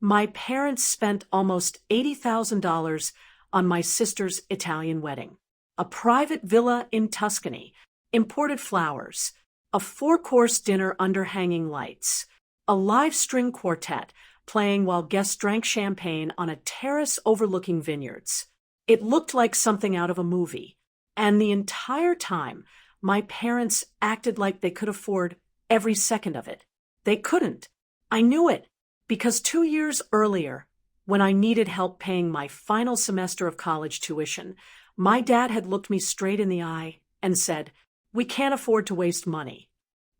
My parents spent almost $80,000 on my sister's Italian wedding. A private villa in Tuscany, imported flowers, a four-course dinner under hanging lights, a live string quartet playing while guests drank champagne on a terrace overlooking vineyards. It looked like something out of a movie, and the entire time, my parents acted like they could afford every second of it. They couldn't. I knew it, because 2 years earlier, when I needed help paying my final semester of college tuition, my dad had looked me straight in the eye and said, "We can't afford to waste money."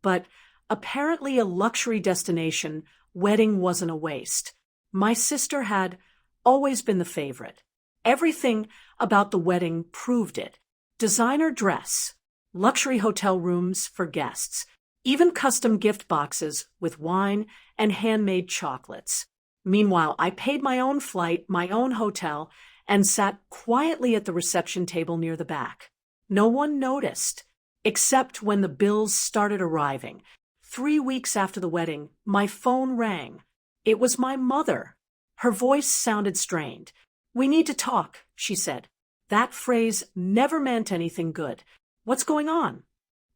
But apparently a luxury destination wedding wasn't a waste. My sister had always been the favorite. Everything about the wedding proved it. Designer dress, luxury hotel rooms for guests, even custom gift boxes with wine and handmade chocolates. Meanwhile, I paid my own flight, my own hotel, and sat quietly at the reception table near the back. No one noticed, except when the bills started arriving. 3 weeks after the wedding, my phone rang. It was my mother. Her voice sounded strained. "We need to talk," she said. That phrase never meant anything good. "What's going on?"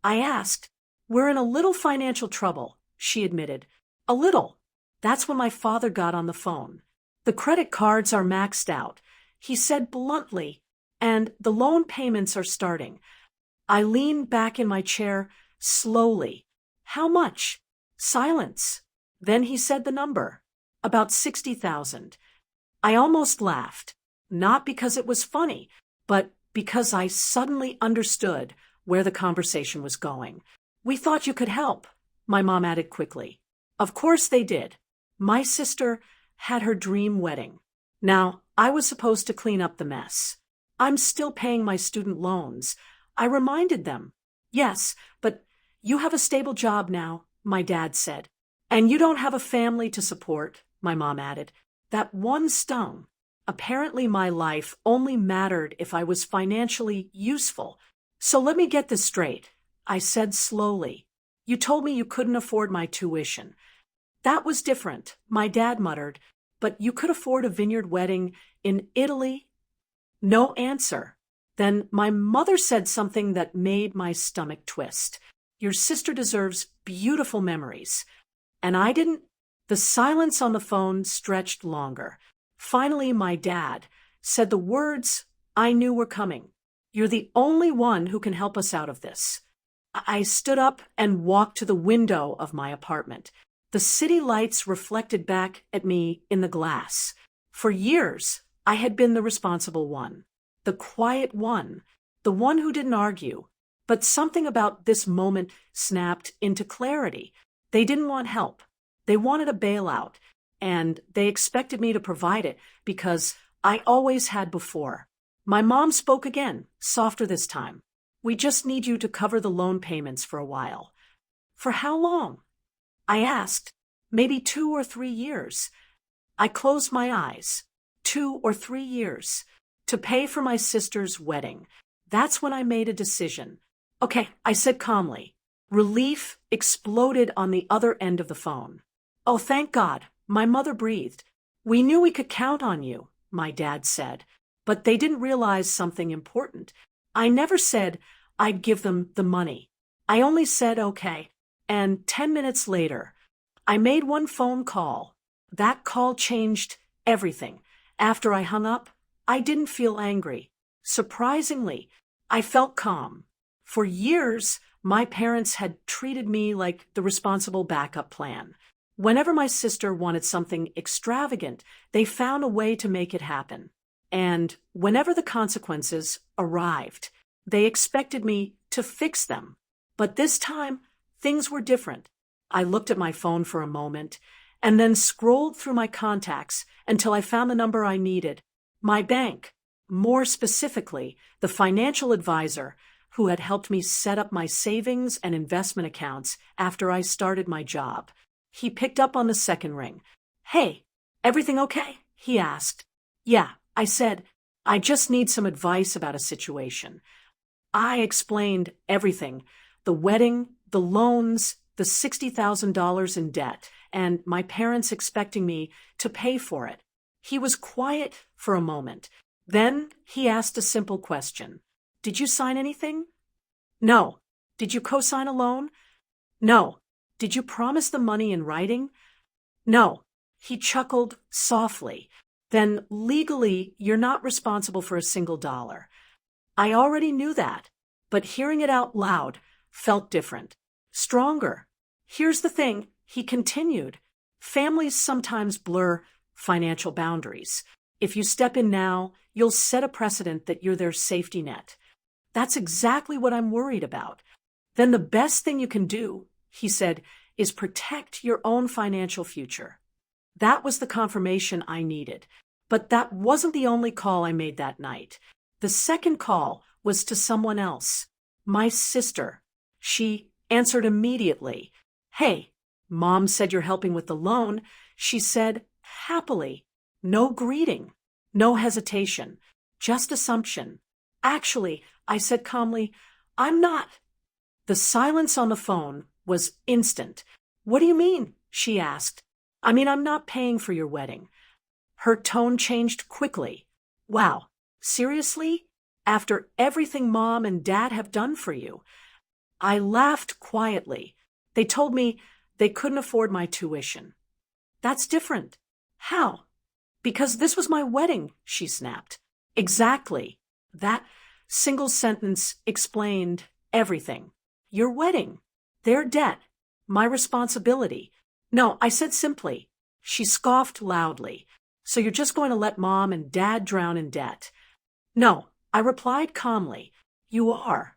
I asked. "We're in a little financial trouble," she admitted. "A little." That's when my father got on the phone. "The credit cards are maxed out," he said bluntly, "and the loan payments are starting." I leaned back in my chair slowly. "How much?" Silence. Then he said the number. "About 60,000. I almost laughed, not because it was funny, but because I suddenly understood where the conversation was going. "We thought you could help," my mom added quickly. Of course they did. My sister had her dream wedding. Now, I was supposed to clean up the mess. "I'm still paying my student loans," I reminded them. "Yes, but you have a stable job now," my dad said. "And you don't have a family to support," my mom added. That one stung. Apparently my life only mattered if I was financially useful. "So let me get this straight," I said slowly. "You told me you couldn't afford my tuition." "That was different," my dad muttered. "But you could afford a vineyard wedding in Italy?" No answer. Then my mother said something that made my stomach twist. "Your sister deserves beautiful memories." And I didn't. The silence on the phone stretched longer. Finally, my dad said the words I knew were coming. "You're the only one who can help us out of this." I stood up and walked to the window of my apartment. The city lights reflected back at me in the glass. For years, I had been the responsible one, the quiet one, the one who didn't argue. But something about this moment snapped into clarity. They didn't want help. They wanted a bailout, and they expected me to provide it because I always had before. My mom spoke again, softer this time. "We just need you to cover the loan payments for a while." "For how long?" I asked. "Maybe 2 or 3 years." I closed my eyes. 2 or 3 years. To pay for my sister's wedding. That's when I made a decision. "Okay," I said calmly. Relief exploded on the other end of the phone. "Oh, thank God," my mother breathed. "We knew we could count on you," my dad said. But they didn't realize something important. I never said I'd give them the money. I only said okay. And 10 minutes later, I made one phone call. That call changed everything. After I hung up, I didn't feel angry. Surprisingly, I felt calm. For years, my parents had treated me like the responsible backup plan. Whenever my sister wanted something extravagant, they found a way to make it happen. And whenever the consequences arrived, they expected me to fix them. But this time, things were different. I looked at my phone for a moment and then scrolled through my contacts until I found the number I needed. My bank, more specifically, the financial advisor who had helped me set up my savings and investment accounts after I started my job. He picked up on the second ring. "Hey, everything okay?" he asked. "Yeah," I said. "I just need some advice about a situation." I explained everything: the wedding, the loans, the $60,000 in debt, and my parents expecting me to pay for it. He was quiet for a moment. Then he asked a simple question. Did you sign anything? No. Did you co-sign a loan? No. Did you promise the money in writing? No. He chuckled softly. Then legally, you're not responsible for a single dollar. I already knew that, but hearing it out loud felt different, stronger. Here's the thing, he continued. Families sometimes blur financial boundaries. If you step in now, you'll set a precedent that you're their safety net. That's exactly what I'm worried about. Then the best thing you can do, he said, is protect your own financial future. That was the confirmation I needed. But that wasn't the only call I made that night. The second call was to someone else, my sister. She answered immediately. Hey, Mom said you're helping with the loan. She said happily. No greeting, no hesitation, just assumption. Actually, I said calmly, I'm not. The silence on the phone was instant. What do you mean? She asked. I mean, I'm not paying for your wedding. Her tone changed quickly. Wow, seriously? After everything Mom and Dad have done for you? I laughed quietly. They told me they couldn't afford my tuition. That's different. How? Because this was my wedding, she snapped. Exactly. That single sentence explained everything. Your wedding, their debt, my responsibility. No, I said simply. She scoffed loudly. So you're just going to let Mom and Dad drown in debt? No, I replied calmly. You are.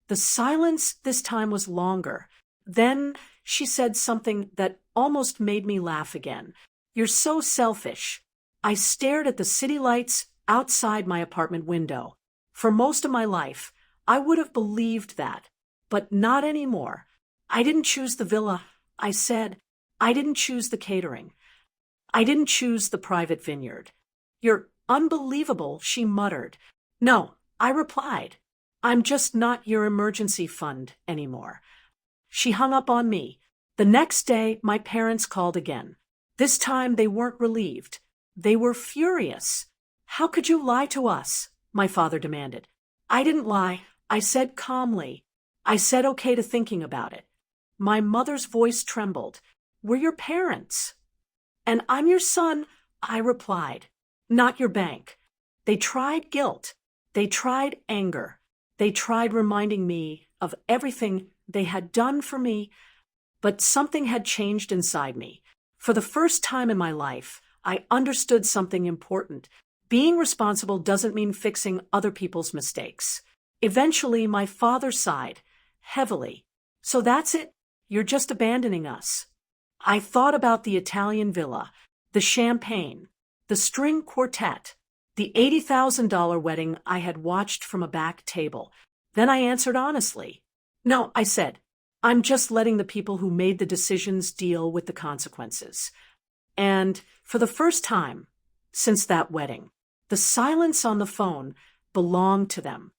The silence this time was longer. Then she said something that almost made me laugh again. You're so selfish. I stared at the city lights outside my apartment window. For most of my life, I would have believed that, but not anymore. I didn't choose the villa, I said. I didn't choose the catering. I didn't choose the private vineyard. You're unbelievable, she muttered. No, I replied. I'm just not your emergency fund anymore. She hung up on me. The next day, my parents called again. This time they weren't relieved. They were furious. How could you lie to us? My father demanded. I didn't lie. I said calmly. I said okay to thinking about it. My mother's voice trembled. We're your parents. And I'm your son, I replied. Not your bank. They tried guilt. They tried anger. They tried reminding me of everything they had done for me, but something had changed inside me. For the first time in my life, I understood something important. Being responsible doesn't mean fixing other people's mistakes. Eventually, my father sighed, heavily. So that's it? You're just abandoning us. I thought about the Italian villa, the champagne, the string quartet, the $80,000 wedding I had watched from a back table. Then I answered honestly. No, I said, I'm just letting the people who made the decisions deal with the consequences. And for the first time since that wedding, the silence on the phone belonged to them.